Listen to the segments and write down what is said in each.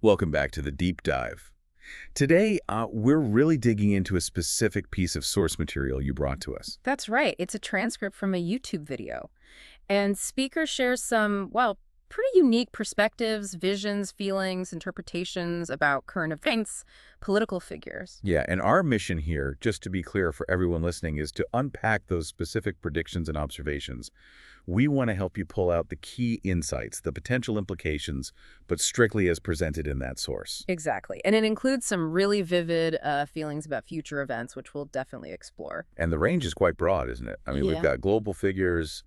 Welcome back to the deep dive. Today, we're really digging into a specific piece of source material you brought to us. That's right. It's a transcript from a YouTube video. And speaker shares some, well, pretty unique perspectives, visions, feelings, interpretations about current events, political figures. Yeah, and our mission here, just to be clear for everyone listening, is to unpack those specific predictions and observations. We want to help you pull out the key insights, the potential implications, but strictly as presented in that source. Exactly. And it includes some really vivid feelings about future events, which we'll definitely explore. And the range is quite broad, isn't it? I mean, we've got global figures,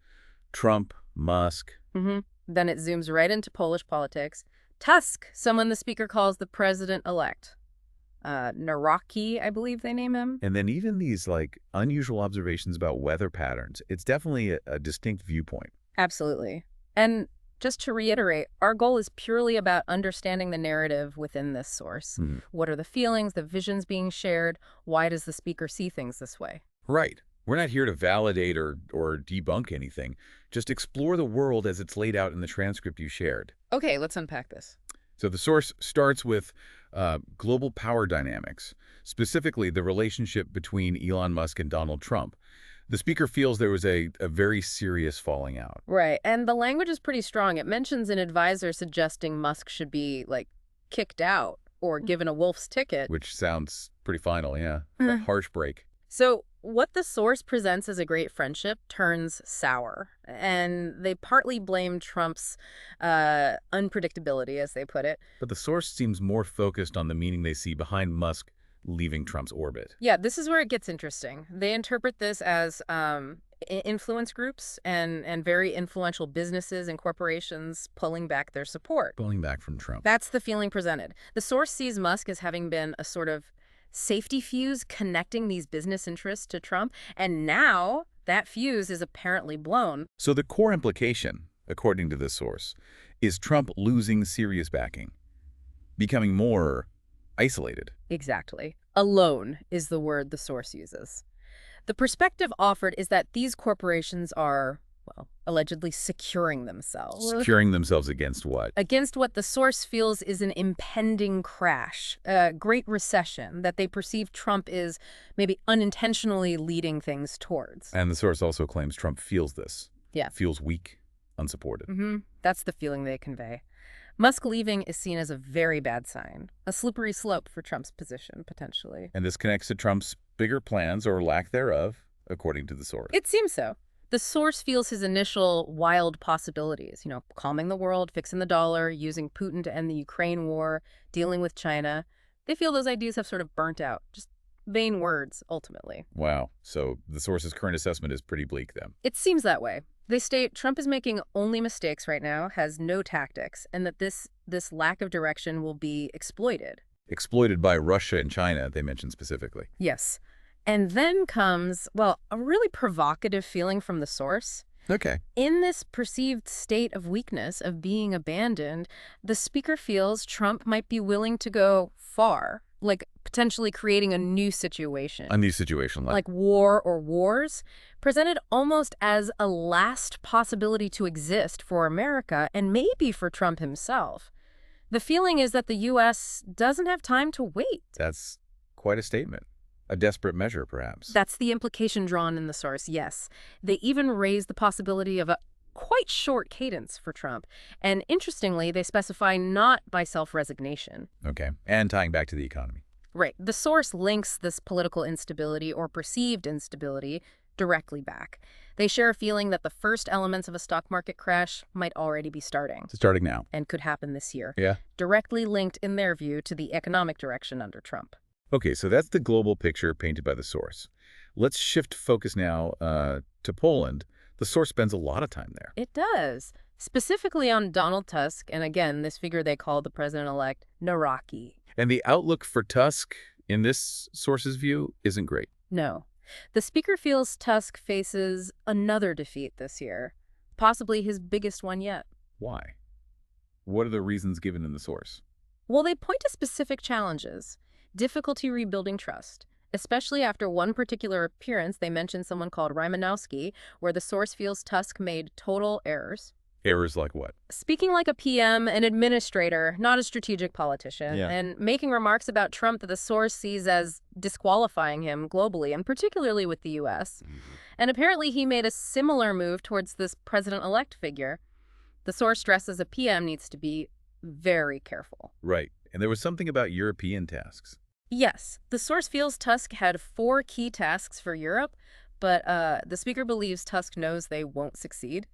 Trump, Musk. Then it zooms right into Polish politics. Tusk, someone the speaker calls the president-elect. Naraki, I believe they name him. And then even these unusual observations about weather patterns. It's definitely a distinct viewpoint. Absolutely. And just to reiterate, our goal is purely about understanding the narrative within this source. What are the feelings, the visions being shared? Why does the speaker see things this way? Right. We're not here to validate or debunk anything. Just explore the world as it's laid out in the transcript you shared. Okay, let's unpack this. So the source starts with global power dynamics, specifically the relationship between Elon Musk and Donald Trump. The speaker feels there was a very serious falling out. Right, and the language is pretty strong. It mentions an advisor suggesting Musk should be, kicked out or given a wolf's ticket. Which sounds pretty final, yeah. A harsh break. So what the source presents as a great friendship turns sour, and they partly blame Trump's unpredictability, as they put it. But the source seems more focused on the meaning they see behind Musk leaving Trump's orbit. Yeah, this is where it gets interesting. They interpret this as influence groups and very influential businesses and corporations pulling back their support. Pulling back from Trump. That's the feeling presented. The source sees Musk as having been a sort of safety fuse connecting these business interests to Trump, and now that fuse is apparently blown. So the core implication, according to this source, is Trump losing serious backing, becoming more isolated. Exactly. Alone is the word the source uses. The perspective offered is that these corporations are, well, allegedly securing themselves. Securing themselves against what? Against what the source feels is an impending crash, a great recession that they perceive Trump is maybe unintentionally leading things towards. And the source also claims Trump feels this. Yeah. Feels weak, unsupported. That's the feeling they convey. Musk leaving is seen as a very bad sign, a slippery slope for Trump's position, potentially. And this connects to Trump's bigger plans, or lack thereof, according to the source. It seems so. The source feels his initial wild possibilities, calming the world, fixing the dollar, using Putin to end the Ukraine war, dealing with China. They feel those ideas have sort of burnt out. Just vain words, ultimately. Wow. So the source's current assessment is pretty bleak then. It seems that way. They state Trump is making only mistakes right now, has no tactics, and that this lack of direction will be exploited. Exploited by Russia and China, they mentioned specifically. Yes. And then comes, well, a really provocative feeling from the source. Okay. In this perceived state of weakness, of being abandoned, the speaker feels Trump might be willing to go far, like potentially creating a new situation. A new situation, like war or wars, presented almost as a last possibility to exist for America and maybe for Trump himself. The feeling is that the U.S. doesn't have time to wait. That's quite a statement. A desperate measure, perhaps. That's the implication drawn in the source, yes. They even raise the possibility of a quite short cadence for Trump. And interestingly, they specify not by self-resignation. Okay. And tying back to the economy. Right. The source links this political instability or perceived instability directly back. They share a feeling that the first elements of a stock market crash might already be starting. Starting now. And could happen this year. Yeah. Directly linked, in their view, to the economic direction under Trump. Okay, so that's the global picture painted by the source. Let's shift focus now to Poland. The source spends a lot of time there. It does. Specifically on Donald Tusk, and again, this figure they call the president-elect Naraki. And the outlook for Tusk, in this source's view, isn't great. No. The speaker feels Tusk faces another defeat this year, possibly his biggest one yet. Why? What are the reasons given in the source? Well, they point to specific challenges. Difficulty rebuilding trust, especially after one particular appearance. They mention someone called Rymanowski, where the source feels Tusk made total errors. Errors like what? Speaking like a PM, an administrator, not a strategic politician, Yeah. and making remarks about Trump that the source sees as disqualifying him globally, and particularly with the U.S. And apparently he made a similar move towards this president-elect figure. The source stresses a PM needs to be very careful. Right. And there was something about European tasks. Yes, the source feels Tusk had 4 key tasks for Europe, but the speaker believes Tusk knows they won't succeed.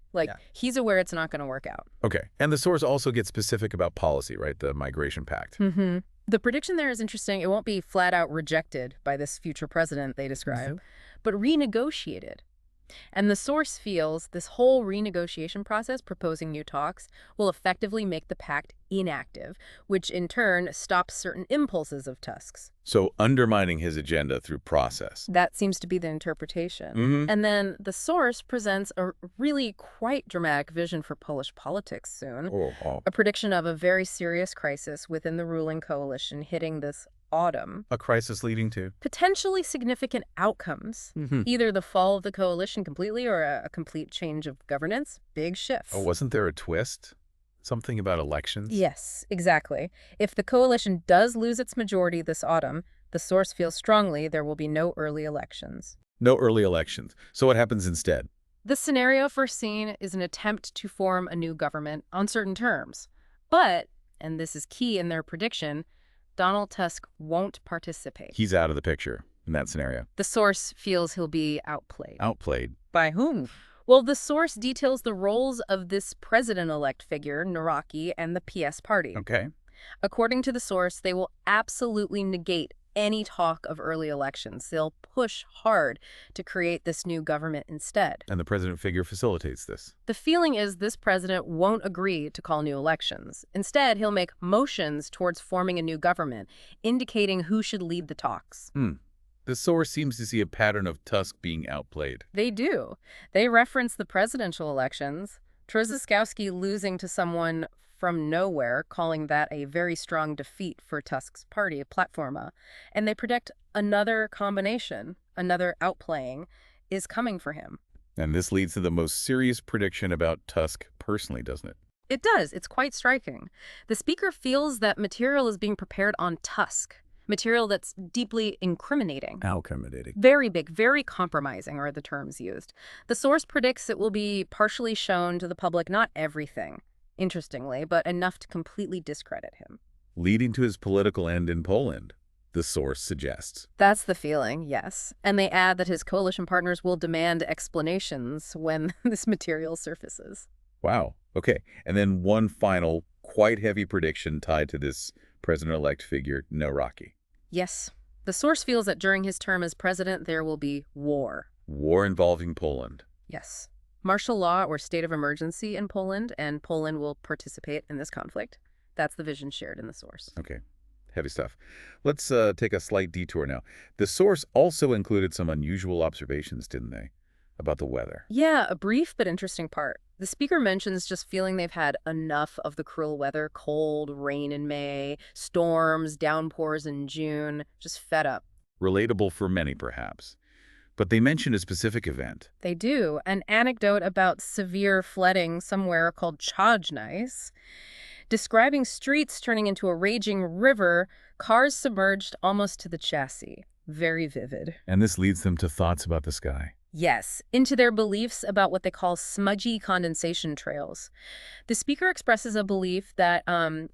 He's aware it's not going to work out. Okay. And the source also gets specific about policy, right? The migration pact. Mm-hmm. The prediction there is interesting. It won't be flat out rejected by this future president they describe, but renegotiated. And the source feels this whole renegotiation process, proposing new talks, will effectively make the pact inactive, which in turn stops certain impulses of Tusk's. So undermining his agenda through process. That seems to be the interpretation. And then the source presents a really quite dramatic vision for Polish politics soon. A prediction of a very serious crisis within the ruling coalition hitting this autumn. A crisis leading to? Potentially significant outcomes. Either the fall of the coalition completely or a complete change of governance. Big shifts. Oh, wasn't there a twist? Something about elections? Yes, exactly. If the coalition does lose its majority this autumn, the source feels strongly there will be no early elections. No early elections. So what happens instead? The scenario foreseen is an attempt to form a new government on certain terms. But, and this is key in their prediction, Donald Tusk won't participate. He's out of the picture in that scenario. The source feels he'll be outplayed. Outplayed? By whom? Well, the source details the roles of this president-elect figure, Naraki, and the PS party. Okay. According to the source, they will absolutely negate any talk of early elections. They'll push hard to create this new government instead. And the president figure facilitates this. The feeling is this president won't agree to call new elections. Instead, he'll make motions towards forming a new government, indicating who should lead the talks. The source seems to see a pattern of Tusk being outplayed. They do. They reference the presidential elections, Jackowski losing to someone from nowhere, calling that a very strong defeat for Tusk's party, Platforma. And they predict another combination, another outplaying, is coming for him. And this leads to the most serious prediction about Tusk personally, doesn't it? It does. It's quite striking. The speaker feels that material is being prepared on Tusk. Material that's deeply incriminating. Incriminating. Very big, very compromising are the terms used. The source predicts it will be partially shown to the public, not everything, interestingly, but enough to completely discredit him. Leading to his political end in Poland, the source suggests. That's the feeling, yes. And they add that his coalition partners will demand explanations when this material surfaces. Wow. Okay. And then one final, quite heavy prediction tied to this president-elect figure, Naraki. Yes. The source feels that during his term as president, there will be war. War involving Poland. Yes. Martial law or state of emergency in Poland, and Poland will participate in this conflict. That's the vision shared in the source. Okay. Heavy stuff. Let's take a slight detour now. The source also included some unusual observations, didn't they, about the weather? Yeah, a brief but interesting part. The speaker mentions just feeling they've had enough of the cruel weather, cold, rain in May, storms, downpours in June, just fed up. Relatable for many, perhaps. But they mention a specific event. They do. An anecdote about severe flooding somewhere called Chajnais, describing streets turning into a raging river, cars submerged almost to the chassis. Very vivid. And this leads them to thoughts about the sky. Yes, into their beliefs about what they call smudgy condensation trails. The speaker expresses a belief that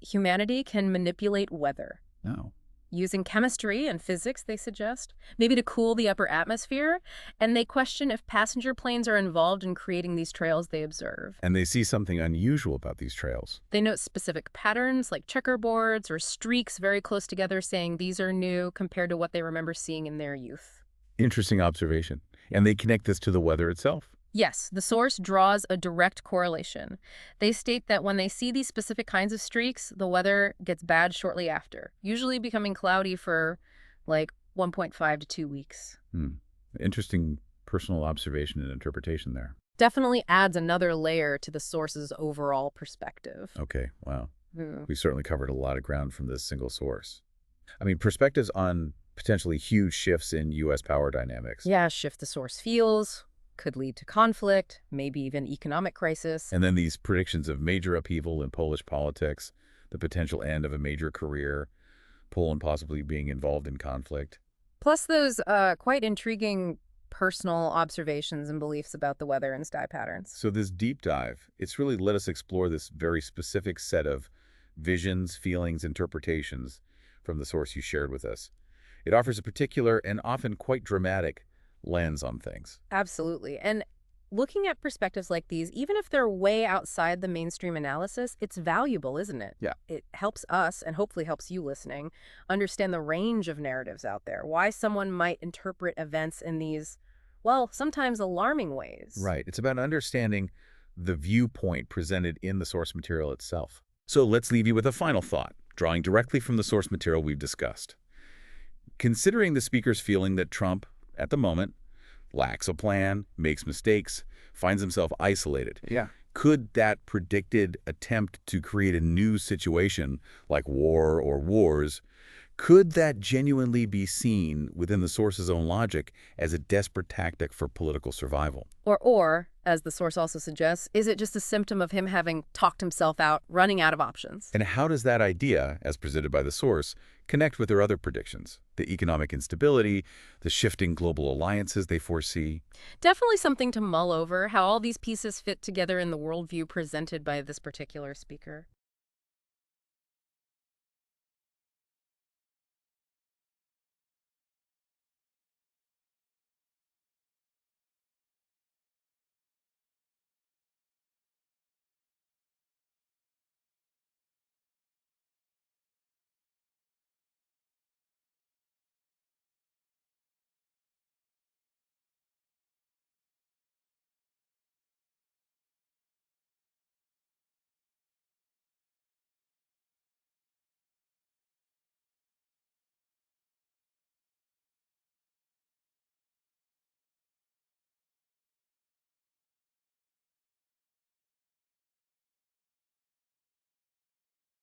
humanity can manipulate weather. Oh. Using chemistry and physics, they suggest, maybe to cool the upper atmosphere, and they question if passenger planes are involved in creating these trails they observe. And they see something unusual about these trails. They note specific patterns like checkerboards or streaks very close together, saying these are new compared to what they remember seeing in their youth. Interesting observation. And they connect this to the weather itself. Yes, the source draws a direct correlation. They state that when they see these specific kinds of streaks, the weather gets bad shortly after, usually becoming cloudy for like 1.5 to 2 weeks. Interesting personal observation and interpretation there. Definitely adds another layer to the source's overall perspective. Okay, wow. We certainly covered a lot of ground from this single source. I mean, perspectives on potentially huge shifts in U.S. power dynamics. Yeah, shift the source feels. could lead to conflict, maybe even economic crisis. And then these predictions of major upheaval in Polish politics, the potential end of a major career, Poland possibly being involved in conflict. Plus those quite intriguing personal observations and beliefs about the weather and sky patterns. So this deep dive, it's really let us explore this very specific set of visions, feelings, interpretations from the source you shared with us. It offers a particular and often quite dramatic lens on things. Absolutely. And looking at perspectives like these, even if they're way outside the mainstream analysis, it's valuable, isn't it? Yeah. It helps us, and hopefully helps you listening, understand the range of narratives out there, why someone might interpret events in these, well, sometimes alarming ways. Right. It's about understanding the viewpoint presented in the source material itself. So let's leave you with a final thought, drawing directly from the source material we've discussed. Considering the speaker's feeling that Trump, at the moment, lacks a plan, makes mistakes, finds himself isolated. Yeah. Could that predicted attempt to create a new situation, like war or wars, could that genuinely be seen within the source's own logic as a desperate tactic for political survival? Or, as the source also suggests, is it just a symptom of him having talked himself out, running out of options? And how does that idea, as presented by the source, connect with their other predictions? The economic instability, the shifting global alliances they foresee? Definitely something to mull over, how all these pieces fit together in the worldview presented by this particular speaker.